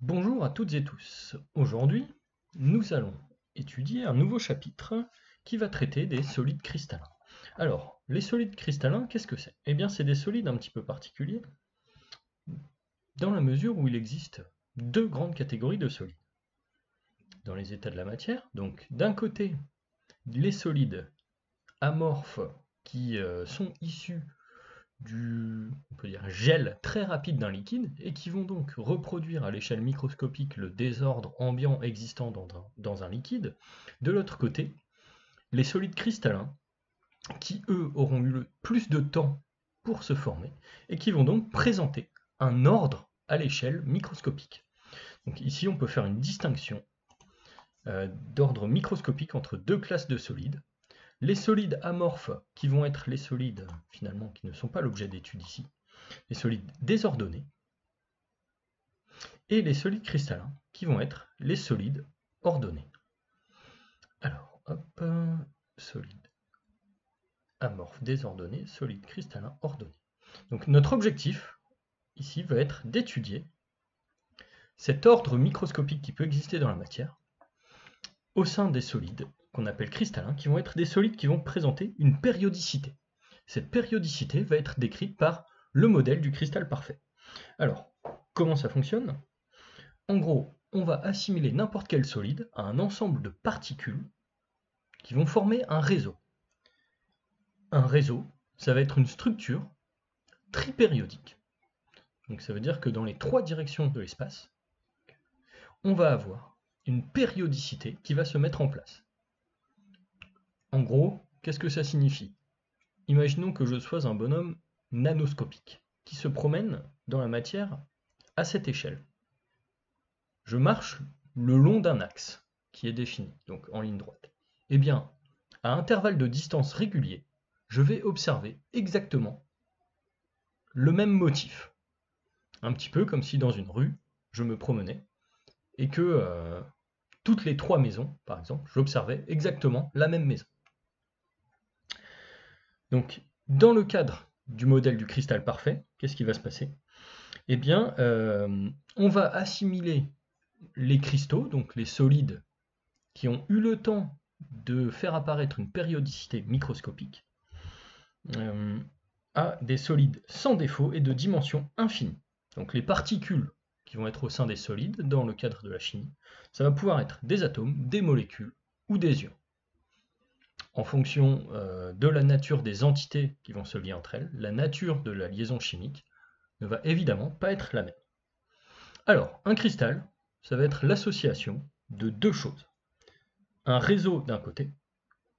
Bonjour à toutes et tous. Aujourd'hui, nous allons étudier un nouveau chapitre qui va traiter des solides cristallins. Alors, les solides cristallins, qu'est-ce que c'est? Eh bien, c'est des solides un petit peu particuliers, dans la mesure où il existe deux grandes catégories de solides. Dans les états de la matière, donc d'un côté, les solides amorphes qui sont issus on peut dire, gel très rapide d'un liquide et qui vont donc reproduire à l'échelle microscopique le désordre ambiant existant dans un liquide. De l'autre côté, les solides cristallins qui, eux, auront eu le plus de temps pour se former et qui vont donc présenter un ordre à l'échelle microscopique. Donc ici, on peut faire une distinction d'ordre microscopique entre deux classes de solides. Les solides amorphes, qui vont être les solides finalement qui ne sont pas l'objet d'étude ici, les solides désordonnés, et les solides cristallins, qui vont être les solides ordonnés. Alors, hop, solide amorphe désordonné, solide cristallin ordonné. Donc notre objectif ici va être d'étudier cet ordre microscopique qui peut exister dans la matière au sein des solides qu'on appelle cristallins, qui vont être des solides qui vont présenter une périodicité. Cette périodicité va être décrite par le modèle du cristal parfait. Alors, comment ça fonctionne? En gros, on va assimiler n'importe quel solide à un ensemble de particules qui vont former un réseau. Un réseau, ça va être une structure tripériodique. Donc ça veut dire que dans les trois directions de l'espace, on va avoir une périodicité qui va se mettre en place. En gros, qu'est-ce que ça signifie? Imaginons que je sois un bonhomme nanoscopique qui se promène dans la matière à cette échelle. Je marche le long d'un axe qui est défini, donc en ligne droite. Eh bien, à intervalles de distance réguliers, je vais observer exactement le même motif. Un petit peu comme si dans une rue, je me promenais et que toutes les trois maisons, par exemple, j'observais exactement la même maison. Donc, dans le cadre du modèle du cristal parfait, qu'est-ce qui va se passer? Eh bien, on va assimiler les cristaux, donc les solides qui ont eu le temps de faire apparaître une périodicité microscopique, à des solides sans défaut et de dimension infinie. Donc les particules qui vont être au sein des solides, dans le cadre de la chimie, ça va pouvoir être des atomes, des molécules ou des ions. En fonction de la nature des entités qui vont se lier entre elles, la nature de la liaison chimique ne va évidemment pas être la même. Alors, un cristal, ça va être l'association de deux choses. Un réseau d'un côté.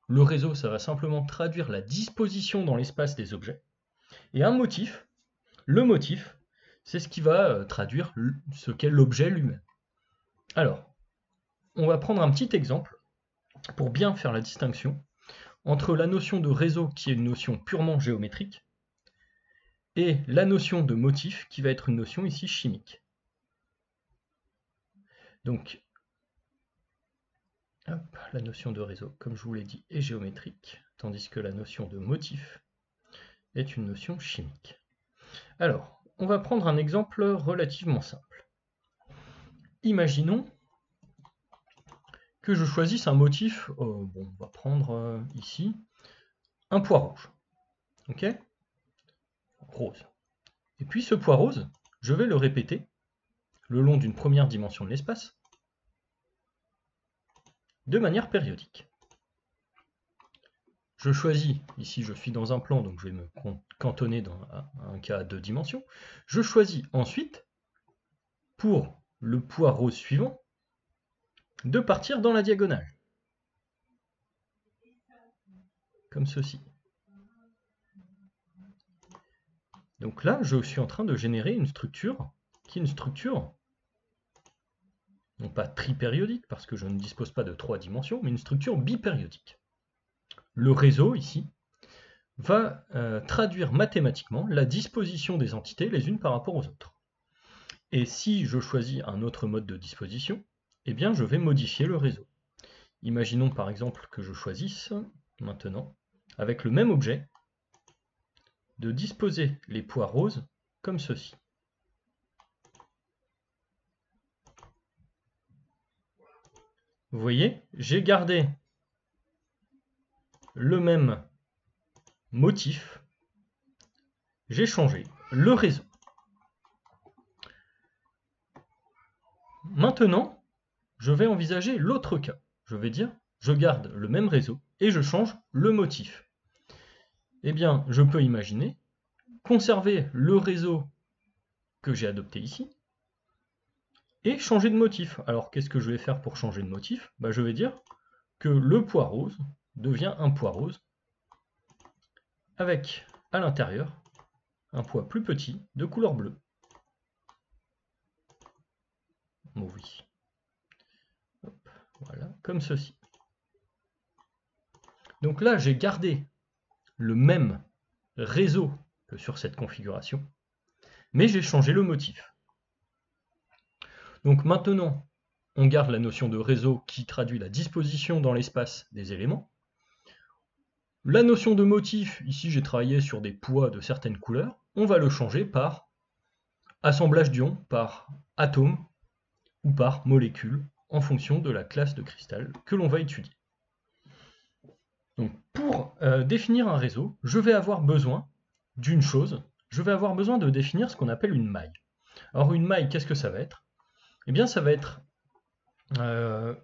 Le réseau, ça va simplement traduire la disposition dans l'espace des objets. Et un motif, le motif, c'est ce qui va traduire ce qu'est l'objet lui-même. Alors, on va prendre un petit exemple pour bien faire la distinction entre la notion de réseau, qui est une notion purement géométrique, et la notion de motif, qui va être une notion ici chimique. Donc, hop, la notion de réseau, comme je vous l'ai dit, est géométrique, tandis que la notion de motif est une notion chimique. Alors, on va prendre un exemple relativement simple. Imaginons que je choisisse un motif, bon, on va prendre ici un pois rouge, ok? Rose. Et puis ce pois rose, je vais le répéter le long d'une première dimension de l'espace, de manière périodique. Je choisis, ici je suis dans un plan, donc je vais me cantonner dans un cas à deux dimensions. Je choisis ensuite, pour le pois rose suivant, de partir dans la diagonale. Comme ceci. Donc là, je suis en train de générer une structure qui est une structure, non pas tripériodique, parce que je ne dispose pas de trois dimensions, mais une structure bipériodique. Le réseau, ici, va traduire mathématiquement la disposition des entités les unes par rapport aux autres. Et si je choisis un autre mode de disposition, eh bien je vais modifier le réseau. Imaginons par exemple que je choisisse, maintenant, avec le même objet, de disposer les pois roses comme ceci. vous voyez, j'ai gardé le même motif, j'ai changé le réseau. Maintenant, je vais envisager l'autre cas. Je vais dire, je garde le même réseau et je change le motif. Eh bien, je peux imaginer conserver le réseau que j'ai adopté ici et changer de motif. Alors, qu'est-ce que je vais faire pour changer de motif? Je vais dire que le poids rose devient un poids rose avec à l'intérieur un poids plus petit de couleur bleue. Bon, oui. Hop, voilà, comme ceci. Donc là, j'ai gardé le même réseau que sur cette configuration, mais j'ai changé le motif. Donc maintenant, on garde la notion de réseau qui traduit la disposition dans l'espace des éléments. La notion de motif, ici j'ai travaillé sur des poids de certaines couleurs, on va le changer par assemblage d'ions, par atomes ou par molécules, en fonction de la classe de cristal que l'on va étudier. Donc pour définir un réseau, je vais avoir besoin d'une chose, je vais avoir besoin de définir ce qu'on appelle une maille. Alors une maille, qu'est-ce que ça va être? Eh bien ça va être, là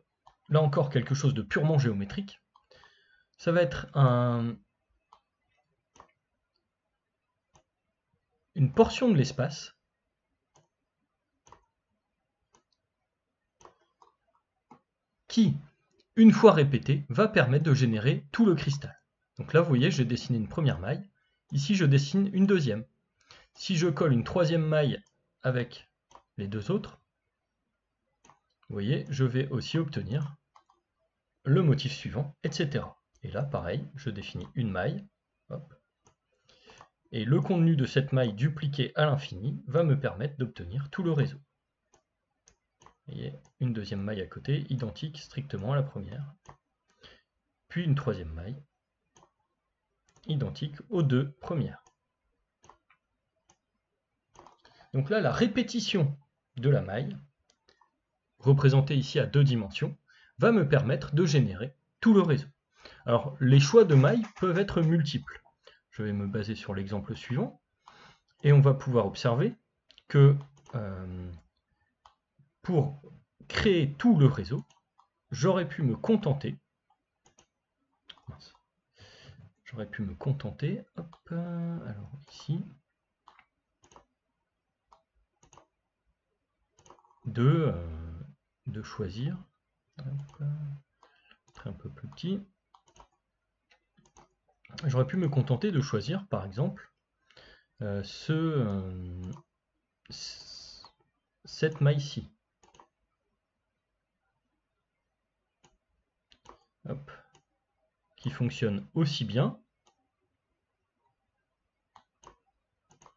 encore, quelque chose de purement géométrique. Ça va être une portion de l'espace qui, une fois répétée, va permettre de générer tout le cristal. Donc là, vous voyez, j'ai dessiné une première maille. Ici, je dessine une deuxième. Si je colle une troisième maille avec les deux autres, vous voyez, je vais aussi obtenir le motif suivant, etc. Et là, pareil, je définis une maille. Hop. Et le contenu de cette maille dupliquée à l'infini va me permettre d'obtenir tout le réseau. Vous voyez, une deuxième maille à côté, identique strictement à la première. Puis une troisième maille, identique aux deux premières. Donc là, la répétition de la maille, représentée ici à 2 dimensions, va me permettre de générer tout le réseau. Alors, les choix de mailles peuvent être multiples. Je vais me baser sur l'exemple suivant, et on va pouvoir observer que pour créer tout le réseau, j'aurais pu me contenter, hop, alors ici, de choisir, hop, un peu plus petit, j'aurais pu me contenter de choisir par exemple cette maille-ci. Qui fonctionne aussi bien.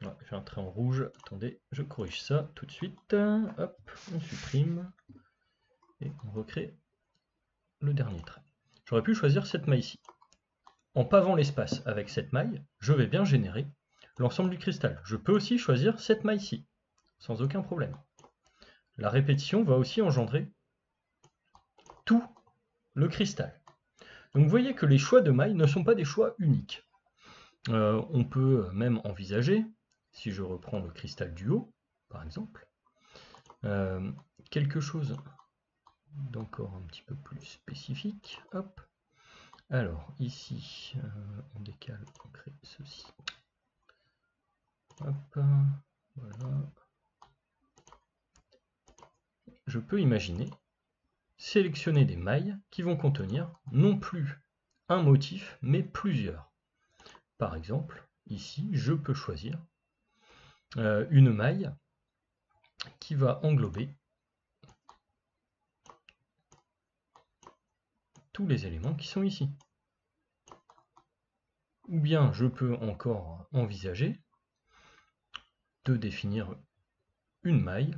J'ai un trait en rouge, attendez, je corrige ça tout de suite. Hop, on supprime et on recrée le dernier trait. J'aurais pu choisir cette maille-ci. En pavant l'espace avec cette maille, je vais bien générer l'ensemble du cristal. Je peux aussi choisir cette maille-ci, sans aucun problème. La répétition va aussi engendrer tout le cristal. Donc vous voyez que les choix de mailles ne sont pas des choix uniques. On peut même envisager, si je reprends le cristal du haut, par exemple, quelque chose d'encore un petit peu plus spécifique. Hop. Alors ici, on décale, on crée ceci. Hop, voilà. Je peux imaginer sélectionner des mailles qui vont contenir non plus un motif, mais plusieurs. Par exemple, ici, je peux choisir une maille qui va englober tous les éléments qui sont ici. Ou bien je peux encore envisager de définir une maille.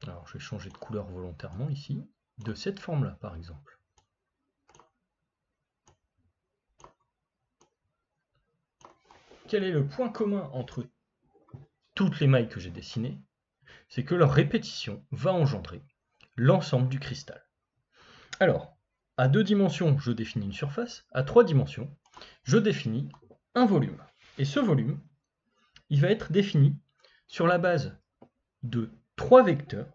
Alors je vais changer de couleur volontairement ici, de cette forme-là par exemple. Quel est le point commun entre toutes les mailles que j'ai dessinées? C'est que leur répétition va engendrer l'ensemble du cristal. Alors, à 2 dimensions, je définis une surface. À 3 dimensions, je définis un volume. Et ce volume, il va être défini sur la base de 3 vecteurs.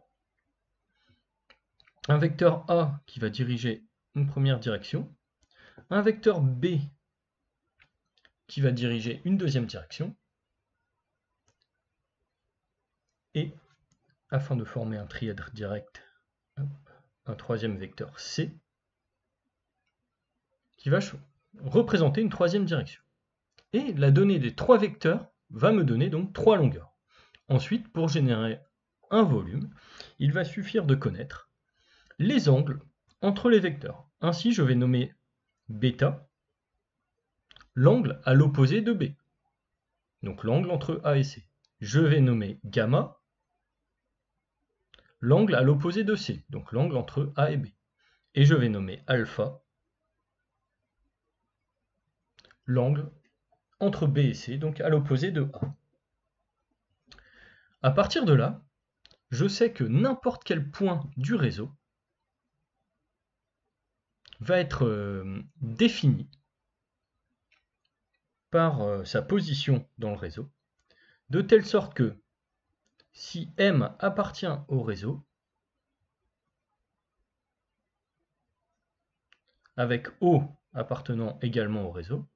Un vecteur A qui va diriger une première direction, un vecteur B qui va diriger une deuxième direction, et afin de former un trièdre direct, un troisième vecteur C qui va représenter une troisième direction. Et la donnée des 3 vecteurs va me donner donc 3 longueurs. Ensuite, pour générer un volume, il va suffire de connaître les angles entre les vecteurs. Ainsi, je vais nommer bêta l'angle à l'opposé de B, donc l'angle entre A et C. Je vais nommer gamma l'angle à l'opposé de C, donc l'angle entre A et B. Et je vais nommer alpha l'angle entre B et C, donc à l'opposé de A. À partir de là, je sais que n'importe quel point du réseau va être défini par sa position dans le réseau, de telle sorte que si M appartient au réseau, avec O appartenant également au réseau,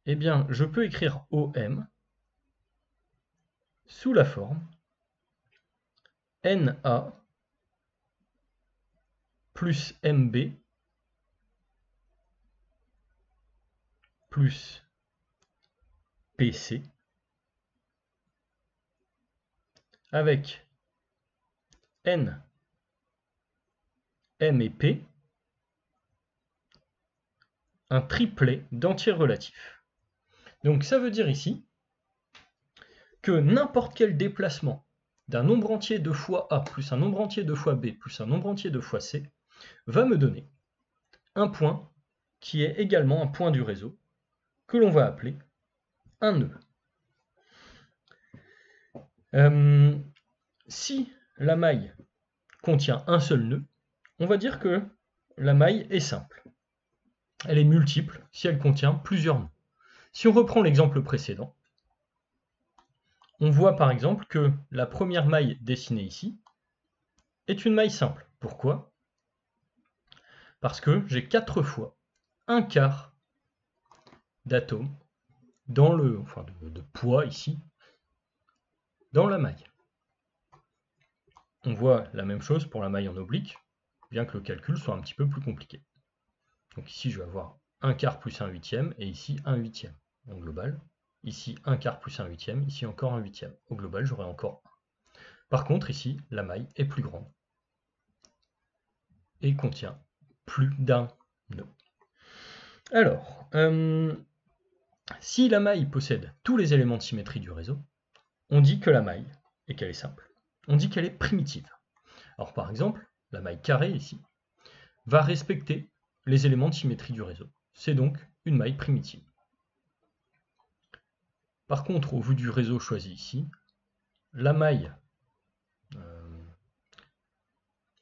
eh bien je peux écrire OM sous la forme NA plus MB plus PC avec N, M et P un triplet d'entiers relatifs. Donc ça veut dire ici que n'importe quel déplacement d'un nombre entier de fois A plus un nombre entier de fois B plus un nombre entier de fois C va me donner un point qui est également un point du réseau que l'on va appeler un nœud. Si la maille contient un seul nœud, on va dire que la maille est simple. Elle est multiple si elle contient plusieurs nœuds. Si on reprend l'exemple précédent, on voit par exemple que la première maille dessinée ici est une maille simple. Pourquoi? Parce que j'ai 4 fois un quart d'atomes dans de poids ici, dans la maille. On voit la même chose pour la maille en oblique, bien que le calcul soit un petit peu plus compliqué. Donc ici, je vais avoir un quart plus un huitième, et ici un huitième au global. Ici, un quart plus un huitième, ici encore un huitième. Au global, j'aurai encore 1. Par contre, ici, la maille est plus grande et contient plus d'un nœud. Alors, si la maille possède tous les éléments de symétrie du réseau, on dit que la maille, et qu'elle est simple, on dit qu'elle est primitive. Alors par exemple, la maille carrée ici va respecter les éléments de symétrie du réseau. C'est donc une maille primitive. Par contre, au vu du réseau choisi ici, la maille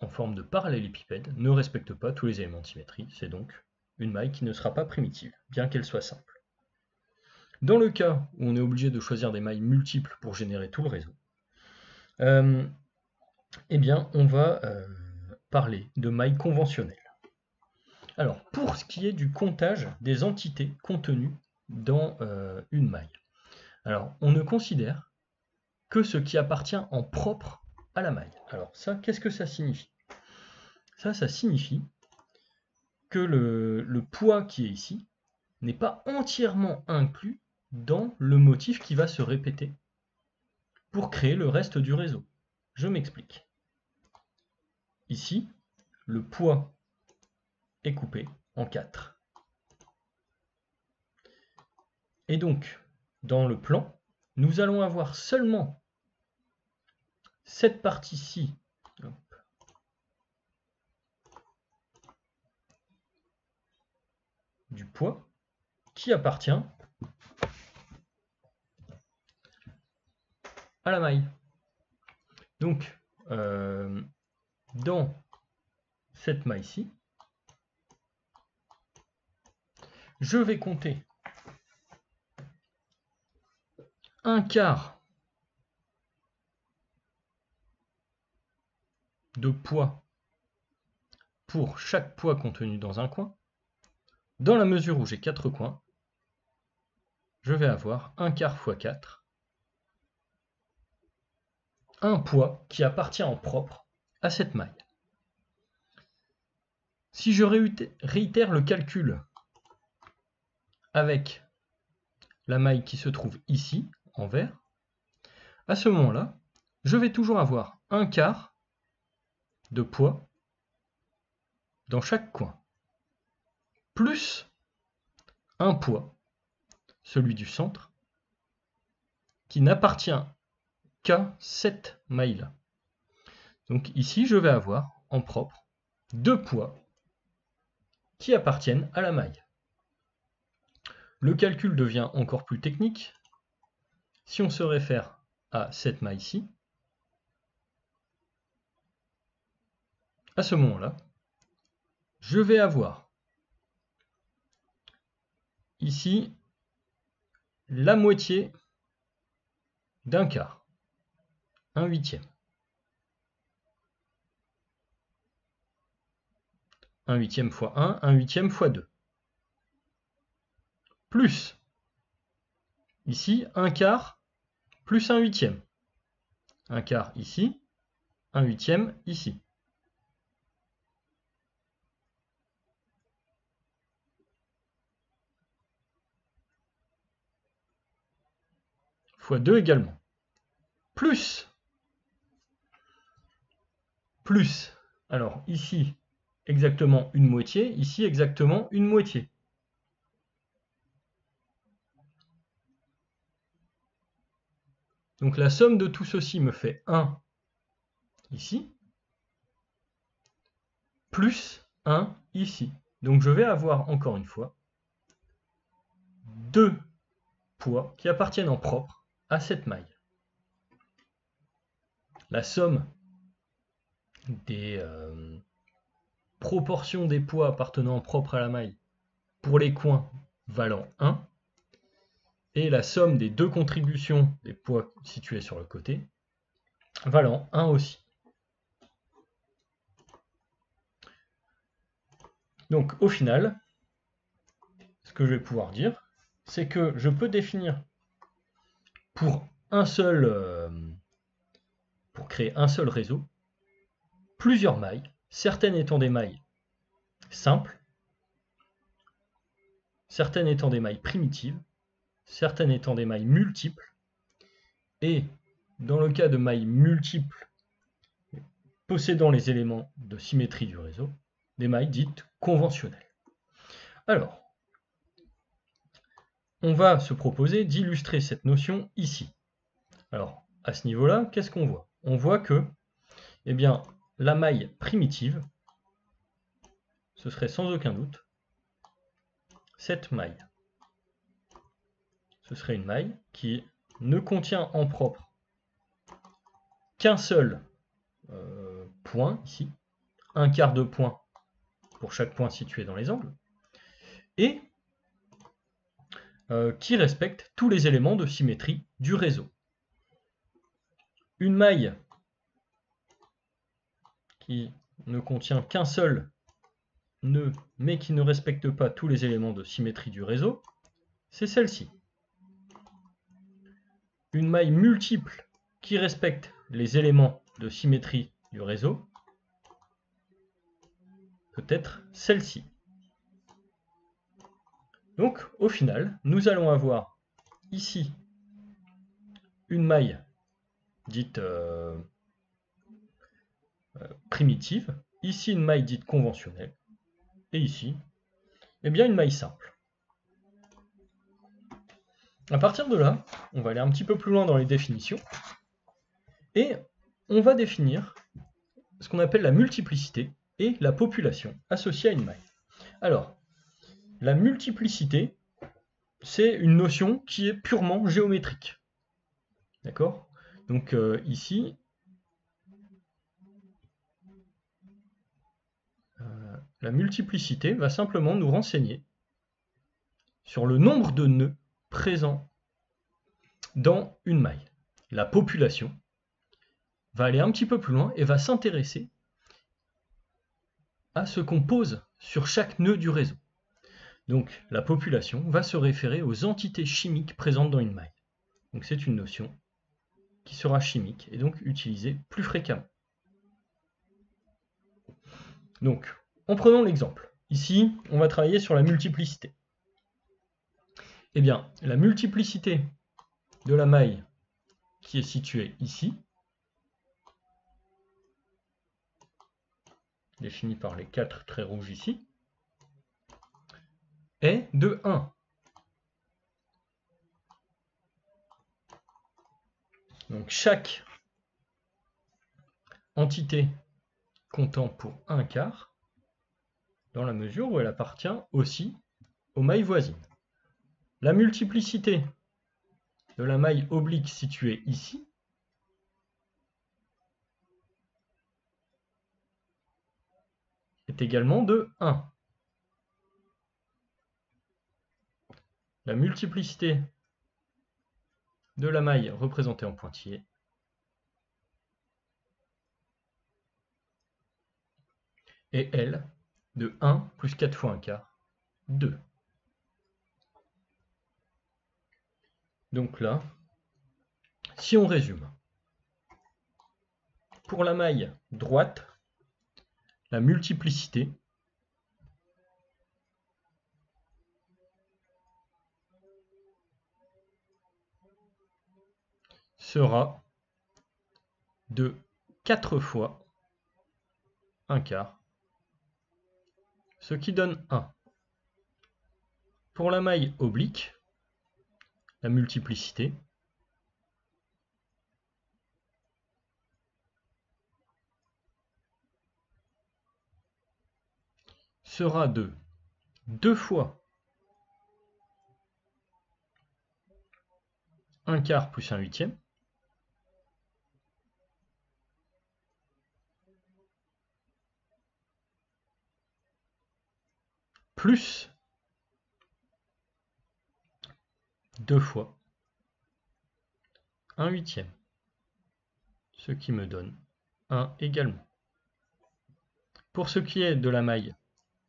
en forme de parallélépipède ne respecte pas tous les éléments de symétrie. C'est donc une maille qui ne sera pas primitive, bien qu'elle soit simple. Dans le cas où on est obligé de choisir des mailles multiples pour générer tout le réseau, eh bien, on va parler de mailles conventionnelles. Alors, pour ce qui est du comptage des entités contenues dans une maille, alors on ne considère que ce qui appartient en propre à la maille. Alors ça, qu'est-ce que ça signifie? Ça signifie que le poids qui est ici n'est pas entièrement inclus dans le motif qui va se répéter pour créer le reste du réseau. Je m'explique. Ici, le poids est coupé en 4. Et donc, dans le plan, nous allons avoir seulement cette partie-ci du poids qui appartient à la maille. Donc, dans cette maille-ci. Je vais compter un quart de poids pour chaque poids contenu dans un coin. Dans la mesure où j'ai 4 coins, je vais avoir un quart fois 4, un poids qui appartient en propre à cette maille. Si je réitère le calcul avec la maille qui se trouve ici, en vert, à ce moment-là, je vais toujours avoir un quart de poids dans chaque coin, plus un poids, celui du centre, qui n'appartient qu'à cette maille-là. Donc ici, je vais avoir en propre 2 poids qui appartiennent à la maille. Le calcul devient encore plus technique si on se réfère à cette maille-ci. À ce moment-là, je vais avoir ici la moitié d'un quart, un huitième. Un huitième fois 1, un huitième fois 2. Plus, ici, un quart plus un huitième. Un quart ici, un huitième ici. Fois 2 également. Plus, alors ici, exactement une moitié, ici, exactement une moitié. Donc la somme de tout ceci me fait 1 ici, plus 1 ici. Donc je vais avoir encore une fois 2 poids qui appartiennent en propre à cette maille. La somme des proportions des poids appartenant en propre à la maille pour les coins valant 1, et la somme des deux contributions des poids situés sur le côté valant 1 aussi. Donc au final, ce que je vais pouvoir dire, c'est que je peux définir pour créer un seul réseau, plusieurs mailles, certaines étant des mailles simples, certaines étant des mailles primitives, certaines étant des mailles multiples, et dans le cas de mailles multiples possédant les éléments de symétrie du réseau, des mailles dites conventionnelles. Alors, on va se proposer d'illustrer cette notion ici. Alors, à ce niveau-là, qu'est-ce qu'on voit? On voit que, eh bien, la maille primitive, ce serait sans aucun doute cette maille. Ce serait une maille qui ne contient en propre qu'un seul point, ici, un quart de point pour chaque point situé dans les angles, et qui respecte tous les éléments de symétrie du réseau. Une maille qui ne contient qu'un seul nœud, mais qui ne respecte pas tous les éléments de symétrie du réseau, c'est celle-ci. Une maille multiple qui respecte les éléments de symétrie du réseau peut être celle-ci. Donc, au final, nous allons avoir ici une maille dite primitive, ici une maille dite conventionnelle, et ici, eh bien, une maille simple. À partir de là, on va aller un petit peu plus loin dans les définitions, et on va définir ce qu'on appelle la multiplicité et la population associée à une maille. Alors, la multiplicité, c'est une notion qui est purement géométrique. D'accord? Donc ici, la multiplicité va simplement nous renseigner sur le nombre de nœuds présents dans une maille. La population va aller un petit peu plus loin et va s'intéresser à ce qu'on pose sur chaque nœud du réseau. Donc la population va se référer aux entités chimiques présentes dans une maille. Donc c'est une notion qui sera chimique et donc utilisée plus fréquemment. Donc, en prenant l'exemple, ici, on va travailler sur la multiplicité. Eh bien, la multiplicité de la maille qui est située ici, définie par les 4 traits rouges ici, est de 1. Donc chaque entité comptant pour un quart, dans la mesure où elle appartient aussi aux mailles voisines. La multiplicité de la maille oblique située ici est également de 1. La multiplicité de la maille représentée en pointillé est, elle, de 1 plus 4 fois 1 quart, 2. Donc là, si on résume, pour la maille droite, la multiplicité sera de 4 fois 1 quart, ce qui donne 1. Pour la maille oblique, la multiplicité sera de 2 fois 1 quart plus 1 huitième, plus 2 fois 1 huitième, ce qui me donne 1 également. Pour ce qui est de la maille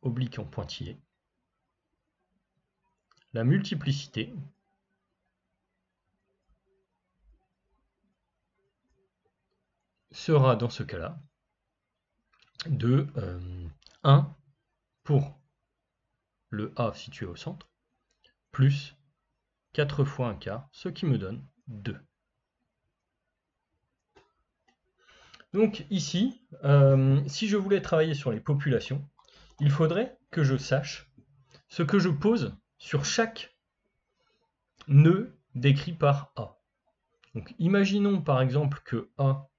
oblique en pointillé, la multiplicité sera dans ce cas-là de 1 pour le A situé au centre, plus 4 fois 1 quart, ce qui me donne 2. Donc ici, si je voulais travailler sur les populations, il faudrait que je sache ce que je pose sur chaque nœud décrit par A. Donc imaginons par exemple que A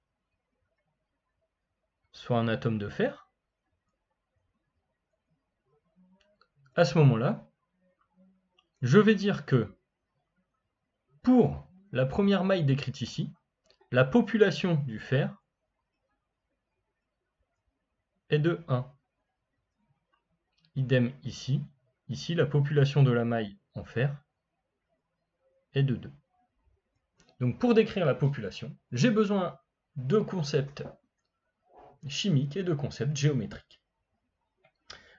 soit un atome de fer. À ce moment-là, je vais dire que pour la première maille décrite ici, la population du fer est de 1. Idem ici. Ici, la population de la maille en fer est de 2. Donc pour décrire la population, j'ai besoin de concepts chimiques et de concepts géométriques.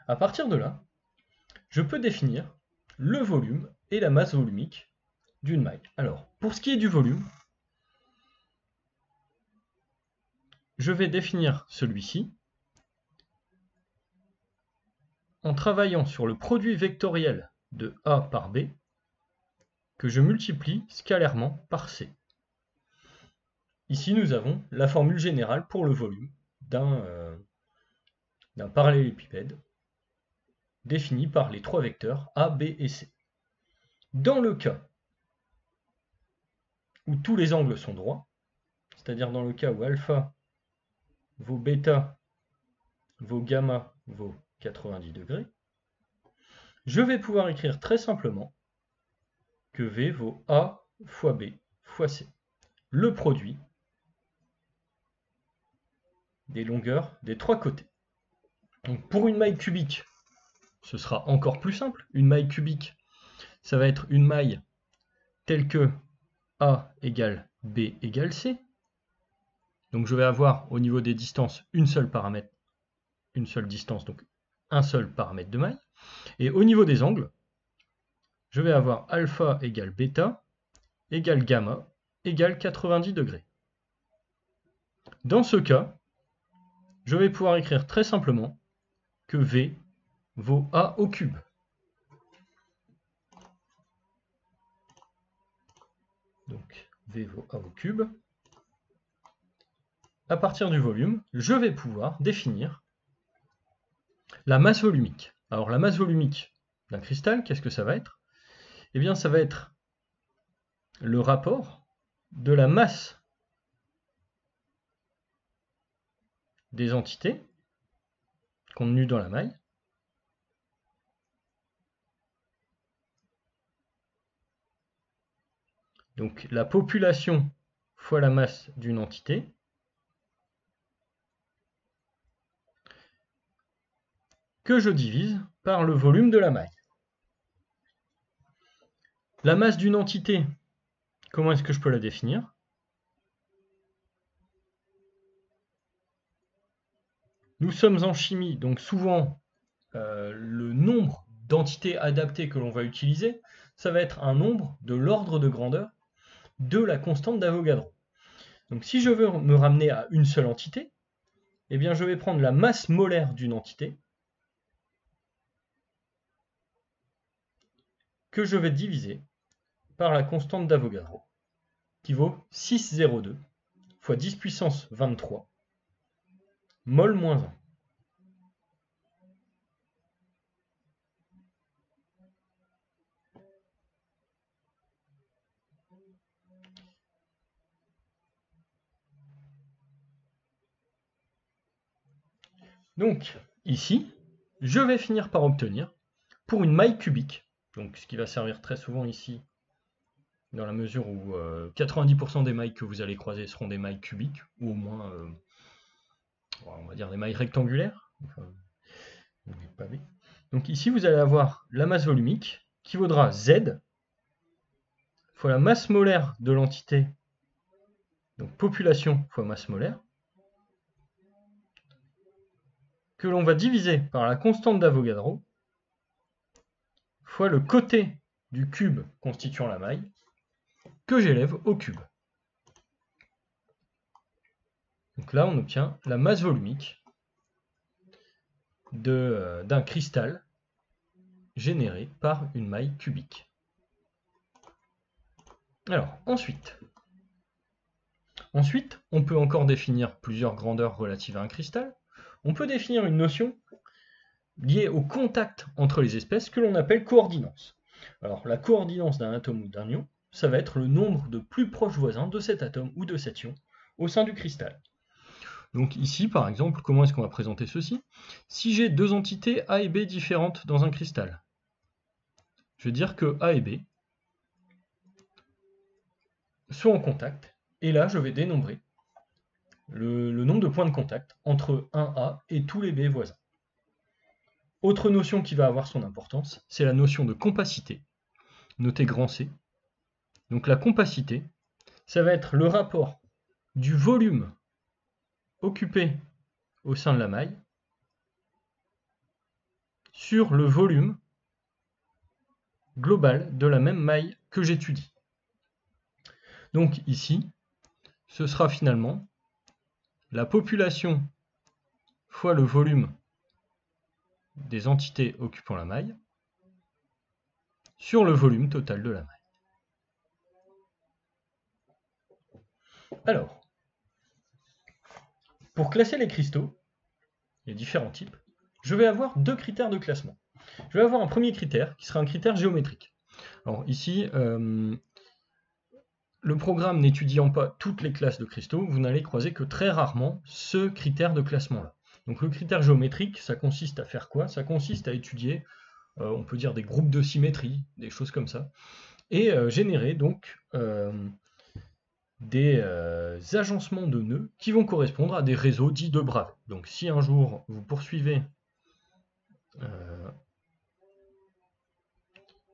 À partir de là, je peux définir le volume et la masse volumique d'une maille. Alors, pour ce qui est du volume, je vais définir celui-ci en travaillant sur le produit vectoriel de A par B que je multiplie scalairement par C. Ici, nous avons la formule générale pour le volume d'un parallélépipède défini par les trois vecteurs A, B et C. Dans le cas où tous les angles sont droits, c'est-à-dire dans le cas où alpha vaut bêta vaut gamma vaut 90 degrés, je vais pouvoir écrire très simplement que V vaut A fois B fois C, le produit des longueurs des trois côtés. Donc pour une maille cubique, ce sera encore plus simple. Une maille cubique, ça va être une maille telle que A égale B égale C. Donc je vais avoir au niveau des distances une seule distance, donc un seul paramètre de maille. Et au niveau des angles, je vais avoir alpha égale bêta égale gamma égale 90 degrés. Dans ce cas, je vais pouvoir écrire très simplement que V vaut A au cube. Donc V vaut A au cube. À partir du volume, je vais pouvoir définir la masse volumique. Alors la masse volumique d'un cristal, qu'est-ce que ça va être? Eh bien ça va être le rapport de la masse des entités contenues dans la maille donc la population fois la masse d'une entité que je divise par le volume de la maille. La masse d'une entité, comment est-ce que je peux la définir? Nous sommes en chimie, donc souvent le nombre d'entités adaptées que l'on va utiliser, ça va être un nombre de l'ordre de grandeur de la constante d'Avogadro. Donc si je veux me ramener à une seule entité, eh bien je vais prendre la masse molaire d'une entité que je vais diviser par la constante d'Avogadro, qui vaut 6,02 fois 10 puissance 23 mol moins 1. Donc ici, je vais finir par obtenir, pour une maille cubique, donc ce qui va servir très souvent ici, dans la mesure où 90% des mailles que vous allez croiser seront des mailles cubiques, ou au moins, on va dire des mailles rectangulaires. Enfin, donc ici, vous allez avoir la masse volumique, qui vaudra Z, fois la masse molaire de l'entité, donc population fois masse molaire, que l'on va diviser par la constante d'Avogadro, fois le côté du cube constituant la maille, que j'élève au cube. Donc là, on obtient la masse volumique d'un cristal généré par une maille cubique. Alors, ensuite, on peut encore définir plusieurs grandeurs relatives à un cristal. On peut définir une notion liée au contact entre les espèces que l'on appelle coordinance. Alors, la coordinance d'un atome ou d'un ion, ça va être le nombre de plus proches voisins de cet atome ou de cet ion au sein du cristal. Donc ici, par exemple, comment est-ce qu'on va présenter ceci? Si j'ai deux entités A et B différentes dans un cristal, je vais dire que A et B sont en contact, et là, je vais dénombrer le nombre de points de contact entre un A et tous les B voisins. Autre notion qui va avoir son importance, c'est la notion de compacité, notée grand C. Donc la compacité, ça va être le rapport du volume occupé au sein de la maille sur le volume global de la même maille que j'étudie. Donc ici, ce sera finalement la population fois le volume des entités occupant la maille sur le volume total de la maille. Alors, pour classer les cristaux, les différents types, je vais avoir deux critères de classement. Je vais avoir un premier critère qui sera un critère géométrique. Alors ici, le programme n'étudiant pas toutes les classes de cristaux, vous n'allez croiser que très rarement ce critère de classement-là. Donc le critère géométrique, ça consiste à faire quoi? Ça consiste à étudier, on peut dire des groupes de symétrie, des choses comme ça, et générer donc des agencements de nœuds qui vont correspondre à des réseaux dits de Bravais. Donc si un jour vous poursuivez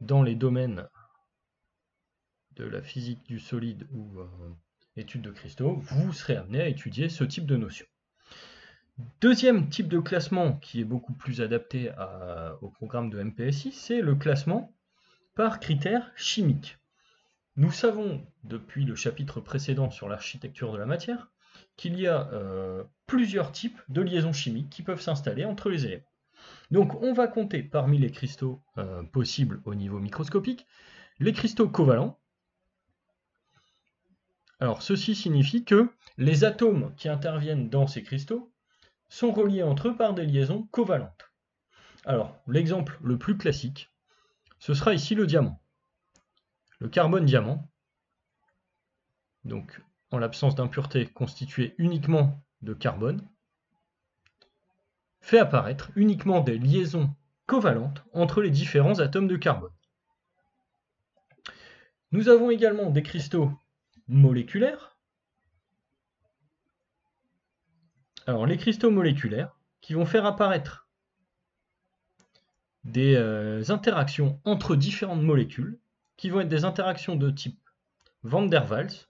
dans les domaines de la physique du solide ou études de cristaux, vous serez amené à étudier ce type de notion. Deuxième type de classement qui est beaucoup plus adapté au programme de MPSI, c'est le classement par critères chimiques. Nous savons depuis le chapitre précédent sur l'architecture de la matière qu'il y a plusieurs types de liaisons chimiques qui peuvent s'installer entre les éléments. Donc on va compter parmi les cristaux possibles au niveau microscopique les cristaux covalents. Alors ceci signifie que les atomes qui interviennent dans ces cristaux sont reliés entre eux par des liaisons covalentes. Alors l'exemple le plus classique, ce sera ici le diamant. Le carbone-diamant, donc en l'absence d'impuretés constituées uniquement de carbone, fait apparaître uniquement des liaisons covalentes entre les différents atomes de carbone. Nous avons également des cristaux moléculaires. Alors les cristaux moléculaires qui vont faire apparaître des interactions entre différentes molécules qui vont être des interactions de type Van der Waals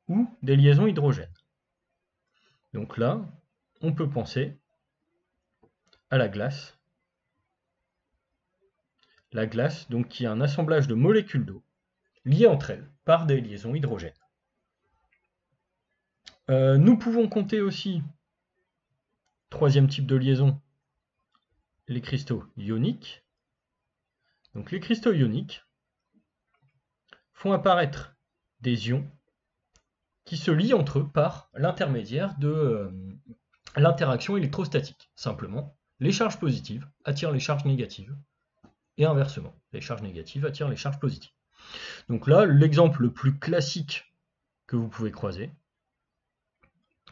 ou des liaisons hydrogènes. Donc là, on peut penser à la glace. La glace, donc, qui est un assemblage de molécules d'eau liées entre elles par des liaisons hydrogènes. Nous pouvons compter aussi, troisième type de liaison, les cristaux ioniques. Donc les cristaux ioniques font apparaître des ions qui se lient entre eux par l'intermédiaire de l'interaction électrostatique. Simplement, les charges positives attirent les charges négatives et inversement, les charges négatives attirent les charges positives. Donc là, l'exemple le plus classique que vous pouvez croiser,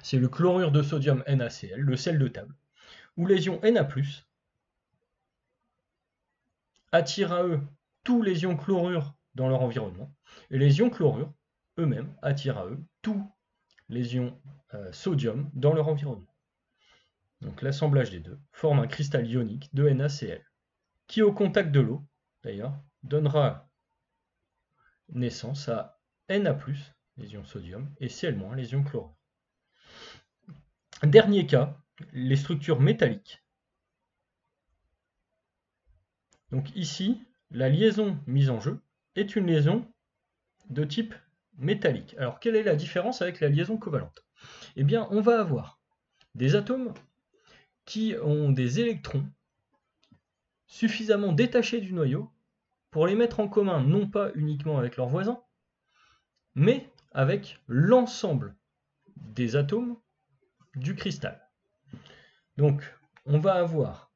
c'est le chlorure de sodium NaCl, le sel de table, où les ions Na+, attirent à eux tous les ions chlorure dans leur environnement, et les ions chlorure eux-mêmes attirent à eux tous les ions sodium dans leur environnement. Donc l'assemblage des deux forme un cristal ionique de NaCl, qui au contact de l'eau, d'ailleurs, donnera naissance à Na+, les ions sodium, et Cl-, les ions chlorure. Dernier cas, les structures métalliques. Donc ici, la liaison mise en jeu est une liaison de type métallique. Alors quelle est la différence avec la liaison covalente? Eh bien, on va avoir des atomes qui ont des électrons suffisamment détachés du noyau pour les mettre en commun non pas uniquement avec leurs voisins, mais avec l'ensemble des atomes du cristal. Donc, on va avoir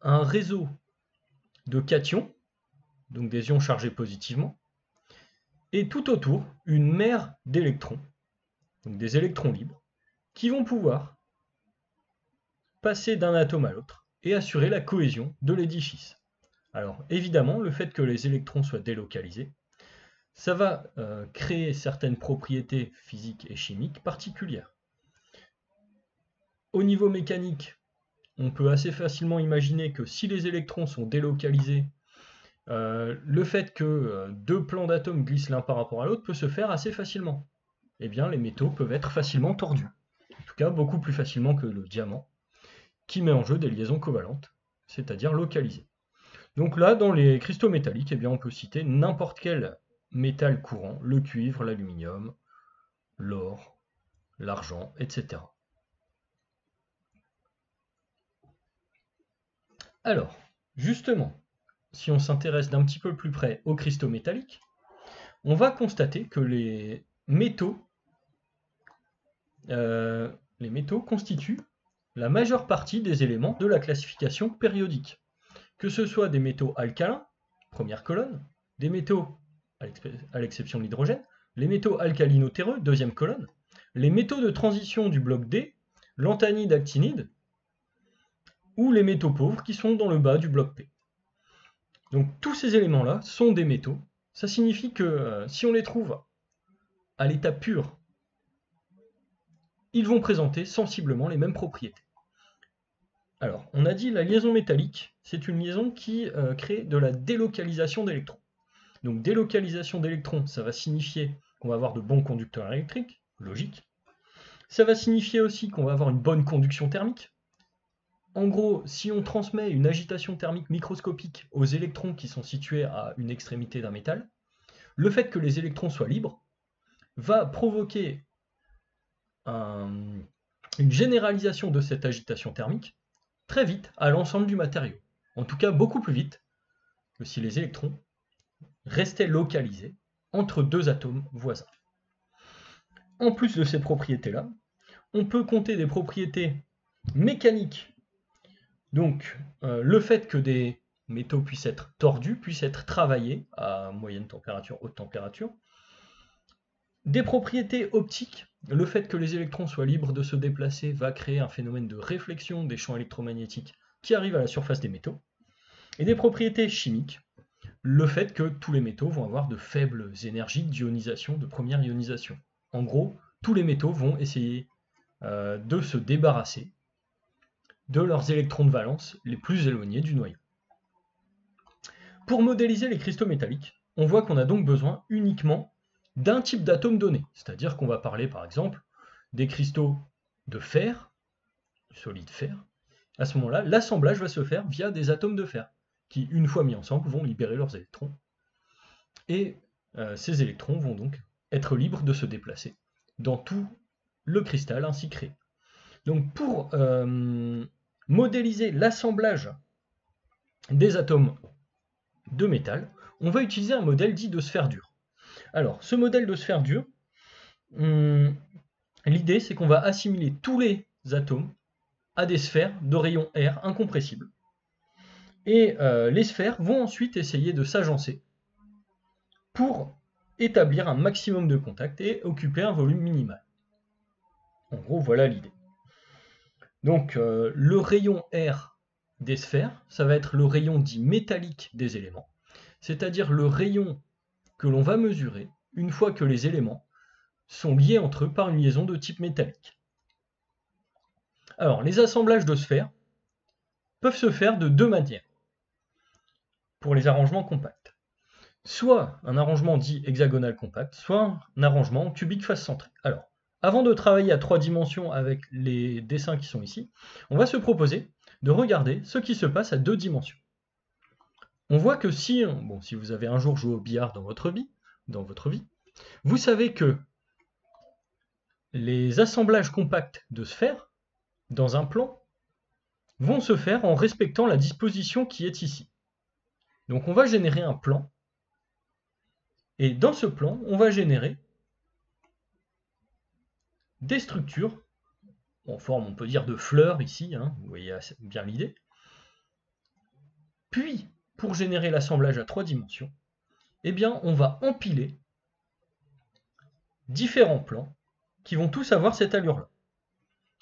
un réseau de cations, donc des ions chargés positivement, et tout autour, une mer d'électrons, donc des électrons libres, qui vont pouvoir passer d'un atome à l'autre et assurer la cohésion de l'édifice. Alors, évidemment, le fait que les électrons soient délocalisés, ça va créer certaines propriétés physiques et chimiques particulières. Au niveau mécanique, on peut assez facilement imaginer que si les électrons sont délocalisés, le fait que deux plans d'atomes glissent l'un par rapport à l'autre peut se faire assez facilement. Eh bien, les métaux peuvent être facilement tordus. En tout cas, beaucoup plus facilement que le diamant, qui met en jeu des liaisons covalentes, c'est-à-dire localisées. Donc là, dans les cristaux métalliques, eh bien, on peut citer n'importe quel métal courant, le cuivre, l'aluminium, l'or, l'argent, etc. Alors, justement, si on s'intéresse d'un petit peu plus près aux cristaux métalliques, on va constater que les métaux constituent la majeure partie des éléments de la classification périodique. Que ce soit des métaux alcalins, première colonne, des métaux, à l'exception de l'hydrogène, les métaux alcalino-terreux, deuxième colonne, les métaux de transition du bloc D, l'anthanide, actinide, ou les métaux pauvres qui sont dans le bas du bloc P. Donc tous ces éléments-là sont des métaux. Ça signifie que si on les trouve à l'état pur, ils vont présenter sensiblement les mêmes propriétés. Alors, on a dit la liaison métallique, c'est une liaison qui crée de la délocalisation d'électrons. Donc délocalisation d'électrons, ça va signifier qu'on va avoir de bons conducteurs électriques, logique. Ça va signifier aussi qu'on va avoir une bonne conduction thermique. En gros, si on transmet une agitation thermique microscopique aux électrons qui sont situés à une extrémité d'un métal, le fait que les électrons soient libres va provoquer une généralisation de cette agitation thermique très vite à l'ensemble du matériau. En tout cas, beaucoup plus vite que si les électrons restaient localisés entre deux atomes voisins. En plus de ces propriétés-là, on peut compter des propriétés mécaniques. Donc, le fait que des métaux puissent être tordus, puissent être travaillés à moyenne température, haute température. Des propriétés optiques, le fait que les électrons soient libres de se déplacer va créer un phénomène de réflexion des champs électromagnétiques qui arrivent à la surface des métaux. Et des propriétés chimiques, le fait que tous les métaux vont avoir de faibles énergies d'ionisation, de première ionisation. En gros, tous les métaux vont essayer de se débarrasser de leurs électrons de valence les plus éloignés du noyau. Pour modéliser les cristaux métalliques, on voit qu'on a donc besoin uniquement d'un type d'atome donné, c'est-à-dire qu'on va parler par exemple des cristaux de fer, solide fer. À ce moment-là, l'assemblage va se faire via des atomes de fer, qui, une fois mis ensemble, vont libérer leurs électrons. Et ces électrons vont donc être libres de se déplacer dans tout le cristal ainsi créé. Donc pour modéliser l'assemblage des atomes de métal, on va utiliser un modèle dit de sphère dure. Alors, ce modèle de sphère dure, l'idée c'est qu'on va assimiler tous les atomes à des sphères de rayon R incompressibles. Et les sphères vont ensuite essayer de s'agencer pour établir un maximum de contacts et occuper un volume minimal. En gros, voilà l'idée. Donc, le rayon R des sphères, ça va être le rayon dit métallique des éléments, c'est-à-dire le rayon que l'on va mesurer une fois que les éléments sont liés entre eux par une liaison de type métallique. Alors, les assemblages de sphères peuvent se faire de deux manières pour les arrangements compacts. Soit un arrangement dit hexagonal compact, soit un arrangement cubique face centrée. Alors, avant de travailler à 3 dimensions avec les dessins qui sont ici, on va se proposer de regarder ce qui se passe à 2 dimensions. On voit que si vous avez un jour joué au billard dans votre vie, vous savez que les assemblages compacts de sphères dans un plan vont se faire en respectant la disposition qui est ici. Donc on va générer un plan, et dans ce plan, on va générer des structures, en forme on peut dire de fleurs ici, vous voyez bien l'idée. Puis, pour générer l'assemblage à 3 dimensions, eh bien on va empiler différents plans qui vont tous avoir cette allure-là.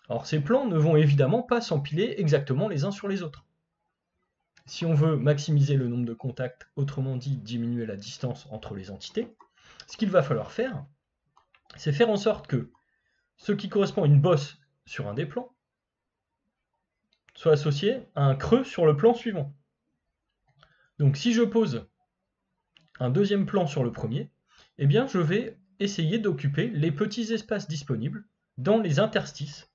Alors ces plans ne vont évidemment pas s'empiler exactement les uns sur les autres. Si on veut maximiser le nombre de contacts, autrement dit diminuer la distance entre les entités, ce qu'il va falloir faire, c'est faire en sorte que ce qui correspond à une bosse sur un des plans soit associé à un creux sur le plan suivant. Donc si je pose un deuxième plan sur le premier, eh bien je vais essayer d'occuper les petits espaces disponibles dans les interstices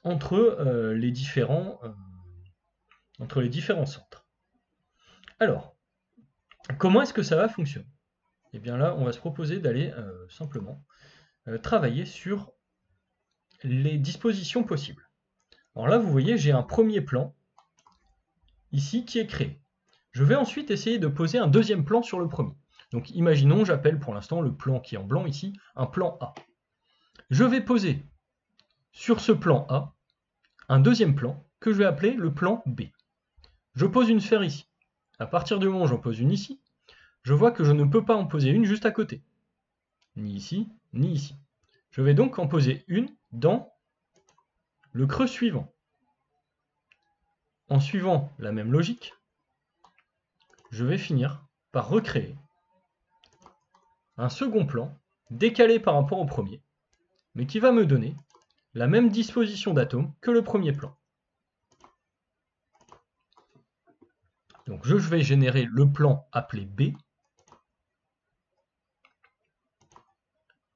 entre les différents centres. Alors, comment est-ce que ça va fonctionner? Eh bien là, on va se proposer d'aller simplement travailler sur les dispositions possibles. Alors là, vous voyez, j'ai un premier plan ici qui est créé. Je vais ensuite essayer de poser un deuxième plan sur le premier. Donc imaginons, j'appelle pour l'instant le plan qui est en blanc ici, un plan A. Je vais poser sur ce plan A un deuxième plan que je vais appeler le plan B. Je pose une sphère ici. À partir du moment où j'en pose une ici, je vois que je ne peux pas en poser une juste à côté. Ni ici, ni ici. Je vais donc en poser une dans le creux suivant. En suivant la même logique, je vais finir par recréer un second plan décalé par rapport au premier, mais qui va me donner la même disposition d'atomes que le premier plan. Donc je vais générer le plan appelé B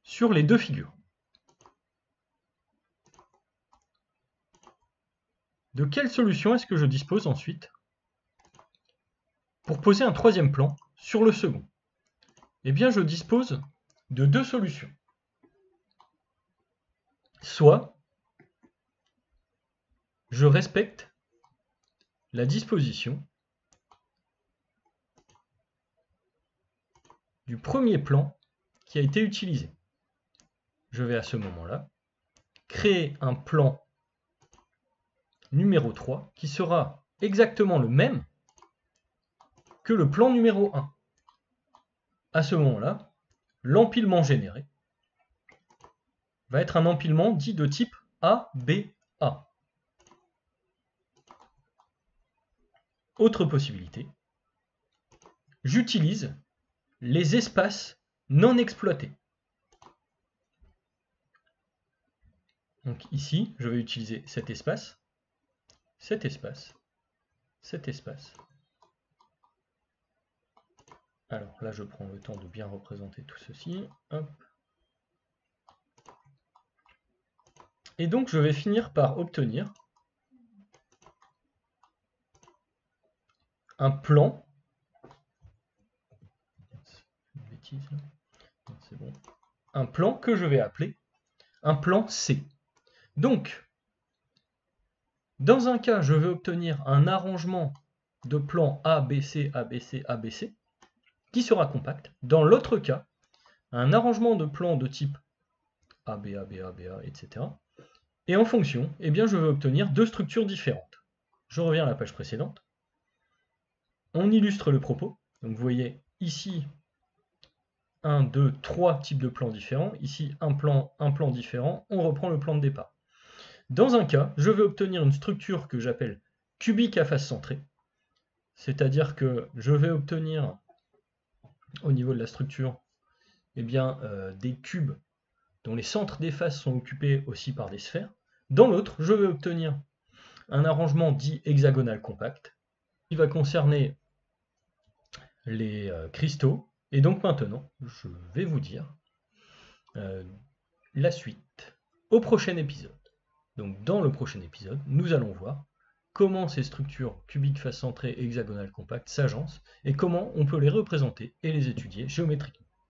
sur les deux figures. De quelle solution est-ce que je dispose ensuite pour poser un troisième plan sur le second? Eh bien, je dispose de deux solutions. Soit je respecte la disposition du premier plan qui a été utilisé. Je vais à ce moment-là créer un plan numéro 3 qui sera exactement le même que le plan numéro 1. À ce moment-là, l'empilement généré va être un empilement dit de type ABA. Autre possibilité, j'utilise les espaces non exploités. Donc ici, je vais utiliser cet espace, cet espace, cet espace. Alors là, je prends le temps de bien représenter tout ceci. Hop. Et donc, je vais finir par obtenir un plan. Une bêtise, c'est bon. Un plan que je vais appeler un plan C. Donc, dans un cas, je vais obtenir un arrangement de plan ABC, ABC, ABC, qui sera compact. Dans l'autre cas, un arrangement de plan de type ABA, BA, BA, etc. Et en fonction, eh bien, je vais obtenir deux structures différentes. Je reviens à la page précédente. On illustre le propos. Donc vous voyez ici 1, 2, 3 types de plans différents. Ici un plan différent. On reprend le plan de départ. Dans un cas, je vais obtenir une structure que j'appelle cubique à face centrée. C'est-à-dire que je vais obtenir au niveau de la structure eh bien, des cubes dont les centres des faces sont occupés aussi par des sphères. Dans l'autre, je vais obtenir un arrangement dit hexagonal compact qui va concerner les cristaux. Et donc maintenant, je vais vous dire la suite au prochain épisode. Donc dans le prochain épisode, nous allons voir comment ces structures cubiques face centrée hexagonales compactes s'agencent et comment on peut les représenter et les étudier géométriquement.